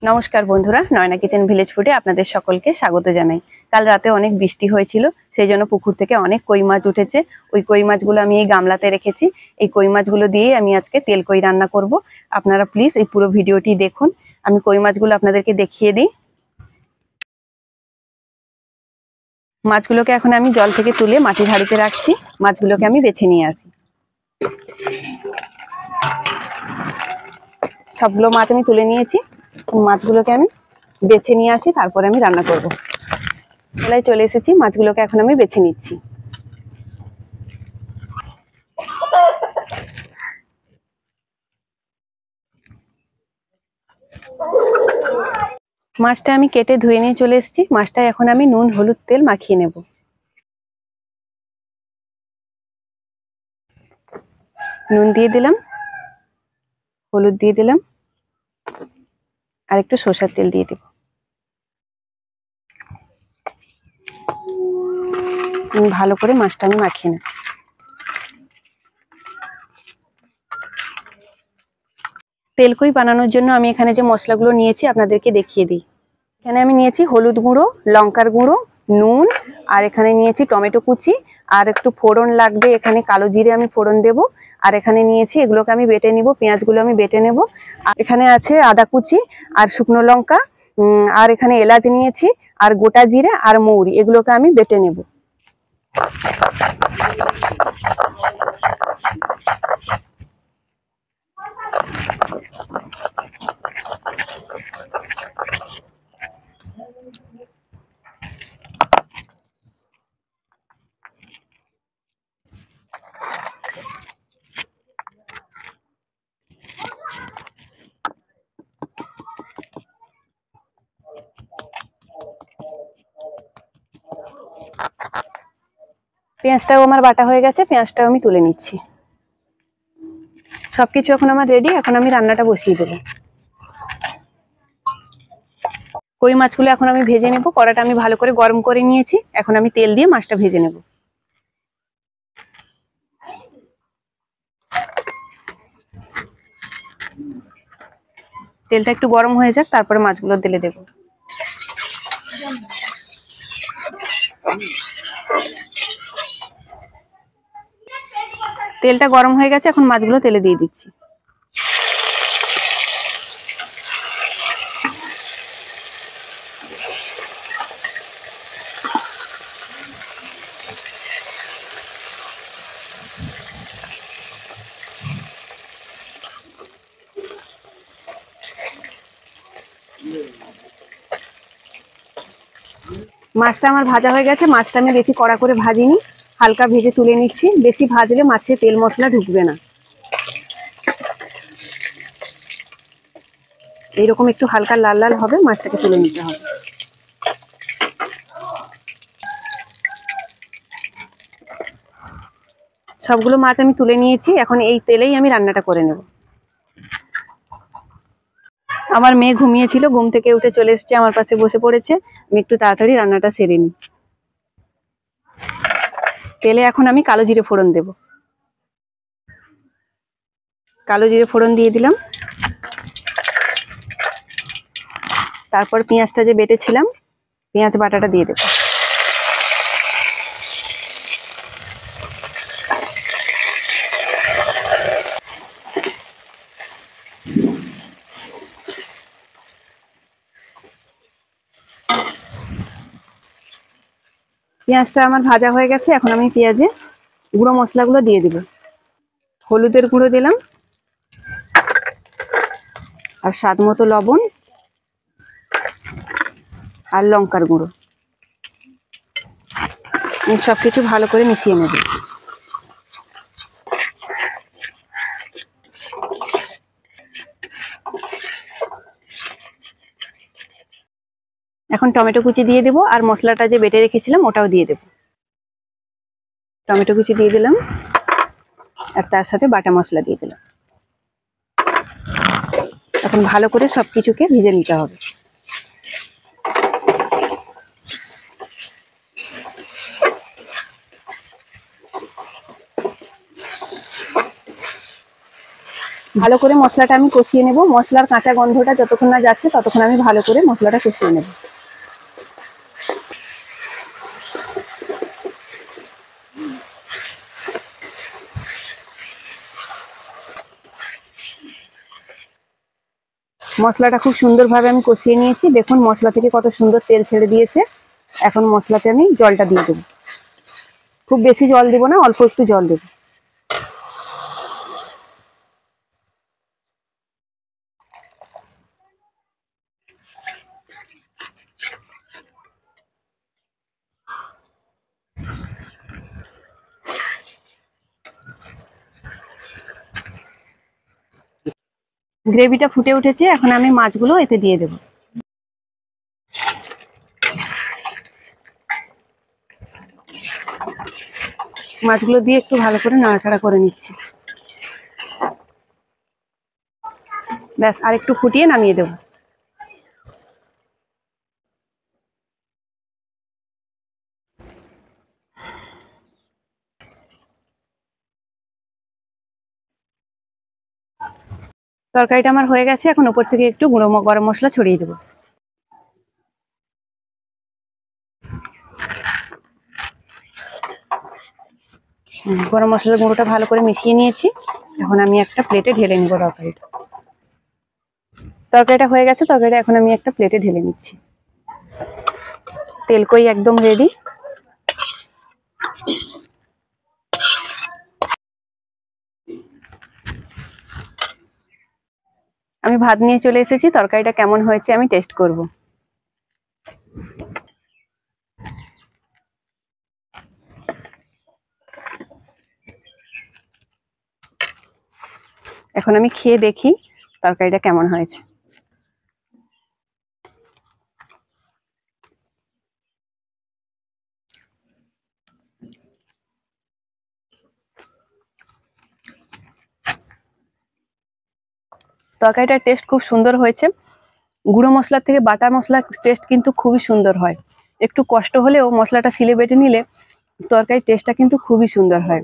নমস্কার বন্ধুরা, Nayana kitchen village ফুডে আপনাদের সকলকে স্বাগত জানাই। কাল রাতে অনেক বৃষ্টি হয়েছিল, সেই জন্য পুকুর থেকে অনেক কই মাছ উঠেছে। ওই কই মাছগুলো আমি এই গামলাতে রেখেছি। এই কই মাছগুলো দিয়ে আমি আজকে তেল কই রান্না করব। আপনারা প্লিজ এই পুরো ভিডিওটি দেখুন। আমি কই মাছগুলো আপনাদেরকে দেখিয়ে দিই। মাছগুলোকে এখন আমি জল থেকে তুলে মাটির হাঁড়িতে রাখছি। মাছগুলোকে আমি বেছে নিয়ে আসি। সবগুলো মাছ আমি তুলে নিয়েছি। মাছগুলোকে আমি বেছে নিয়ে আসি, তারপরে আমি রান্না করব। চুলায় চলে এসেছি, মাছগুলোকে এখন আমি বেছে নিচ্ছি। মাছটা আমি কেটে ধুয়ে নিয়ে চলে এসেছি। মাছটা এখন আমি নুন হলুদ তেল মাখিয়ে নেব। নুন দিয়ে দিলাম, হলুদ দিয়ে দিলাম, আর একটু সরষের তেল দিয়ে দেব। ভালো করে মাছটা আমি মাখিয়ে নেব। তেলকই বানানোর জন্য আমি এখানে যে মশলাগুলো নিয়েছি আপনাদেরকে দেখিয়ে দিই। এখানে আমি নিয়েছি হলুদ গুঁড়ো, লঙ্কার গুঁড়ো, নুন, আর এখানে নিয়েছি টমেটো কুচি, আর একটু ফোড়ন লাগবে। এখানে কালো জিরে আমি ফোড়ন দেব। আর এখানে নিয়েছি, এগুলোকে আমি বেটে নিব, পেঁয়াজগুলো আমি বেটে নেব। আর এখানে আছে আদা কুচি আর শুকনো লঙ্কা, আর এখানে এলাচ নিয়েছি, আর গোটা জিরে আর মৌরি, এগুলোকে আমি বেটে নেব। পেঁয়াজটাও আমার বাটা হয়ে গেছে, পেঁয়াজটাও আমি তুলে নিচ্ছি। সবকিছু এখন আমার রেডি। এখন আমি রান্নাটা বসিয়ে দেবো। কই মাছগুলো এখন আমি ভেজে নেব। কড়াটা আমি ভালো করে গরম করে নিয়েছি। এখন আমি তেল দিয়ে মাছটা ভেজে নেব। তেলটা একটু গরম হয়ে যাক, তারপরে মাছগুলো ঢেলে দেব। তেলটা গরম হয়ে গেছে, এখন মাছগুলো তেলে দিয়ে দিচ্ছি। মাছটা আমার ভাজা হয়ে গেছে। মাছটা আমি বেশি কড়া করে ভাজিনি, হালকা ভেজে তুলে নিচ্ছি। বেশি ভাজলে মাছে তেল মশলা ঢুকবে না। এইরকম একটু হালকা লাল লাল হবে, মাছটাকে তুলে নিতে হবে। সবগুলো মাছ আমি তুলে নিয়েছি। এখন এই তেলেই আমি রান্নাটা করে নেব। আমার মেয়ে ঘুমিয়েছিল, ঘুম থেকে উঠে চলে এসেছে, আমার পাশে বসে পড়েছে। আমি একটু তাড়াতাড়ি রান্নাটা সেরে নিই। তেলে এখন আমি কালো জিরে ফোড়ন দেব। কালো জিরে ফোড়ন দিয়ে দিলাম। তারপর পেঁয়াজটা যে বেটেছিলাম, পেঁয়াজ বাটাটা দিয়ে দেব। পেঁয়াজটা আমার ভাজা হয়ে গেছে। এখন আমি পেঁয়াজে গুঁড়ো মশলাগুলো দিয়ে দেব। হলুদের গুঁড়ো দিলাম, আর স্বাদ মতো লবণ, আর লঙ্কার গুঁড়ো। সবকিছু ভালো করে মিশিয়ে নেব। এখন টমেটো কুচি দিয়ে দেবো, আর মশলাটা যে বেটে রেখেছিলাম ওটাও দিয়ে দেবো। টমেটো কুচি দিয়ে দিলাম, আর তার সাথে বাটা মশলা দিয়ে দিলাম। এখন ভালো করে সবকিছুকে ভেজে নিতে হবে। ভালো করে মশলাটা আমি কষিয়ে নেব। মশলার কাঁচা গন্ধটা যতক্ষণ না যাচ্ছে ততক্ষণ আমি ভালো করে মশলাটা কষিয়ে নেব। মশলাটা খুব সুন্দরভাবে আমি কষিয়ে নিয়েছি। দেখুন মশলা থেকে কত সুন্দর তেল ছেড়ে দিয়েছে। এখন মশলাতে আমি জলটা দিয়ে দেবো। খুব বেশি জল দেবো না, অল্প একটু জল দেবো। গ্রেভিটা ফুটে উঠেছে, এখন আমি মাছগুলো এতে দিয়ে দেবো। মাছগুলো দিয়ে একটু ভালো করে নাড়াচাড়া করে নিচ্ছি। ব্যাস, আর একটু ফুটিয়ে নামিয়ে দেবো। তরকারিটা আমার হয়ে গেছে। এখন উপর থেকে একটু গুঁড়ো গরম মশলা ছড়িয়ে দেবো। গরম মশলার গুঁড়োটা ভালো করে মিশিয়ে নিয়েছি। এখন আমি একটা প্লেটে ঢেলে নেবো তরকারিটা। তরকারিটা হয়ে গেছে। তরকারিটা এখন আমি একটা প্লেটে ঢেলে নিচ্ছি। তেলকই একদম রেডি। আমি ভাত নিয়ে চলে এসেছি। তরকারিটা কেমন হয়েছে আমি টেস্ট করব। এখন আমি খেয়ে দেখি তরকারিটা কেমন হয়েছে। তরকারিটার টেস্ট খুব সুন্দর হয়েছে। গুঁড়ো মশলার থেকে বাটা মশলার টেস্ট কিন্তু খুবই সুন্দর হয়। একটু কষ্ট হলেও মশলাটা সিলে বেটে নিলে তরকারির টেস্টটা কিন্তু খুবই সুন্দর হয়।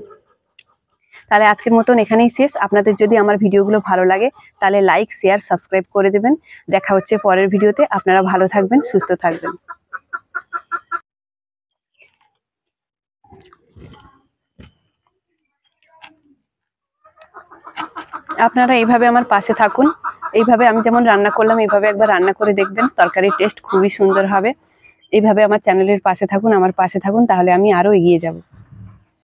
তাহলে আজকের মতন এখানেই শেষ। আপনাদের যদি আমার ভিডিওগুলো ভালো লাগে তাহলে লাইক, শেয়ার, সাবস্ক্রাইব করে দেবেন। দেখা হচ্ছে পরের ভিডিওতে। আপনারা ভালো থাকবেন, সুস্থ থাকবেন। আপনারা এইভাবে আমার পাশে থাকুন। এইভাবে আমি যেমন রান্না করলাম এইভাবে একবার রান্না করে দেখবেন। তরকারির টেস্ট খুবই সুন্দর হবে। এইভাবে আমার চ্যানেলের পাশে থাকুন, আমার পাশে থাকুন, তাহলে আমি আরো এগিয়ে যাব।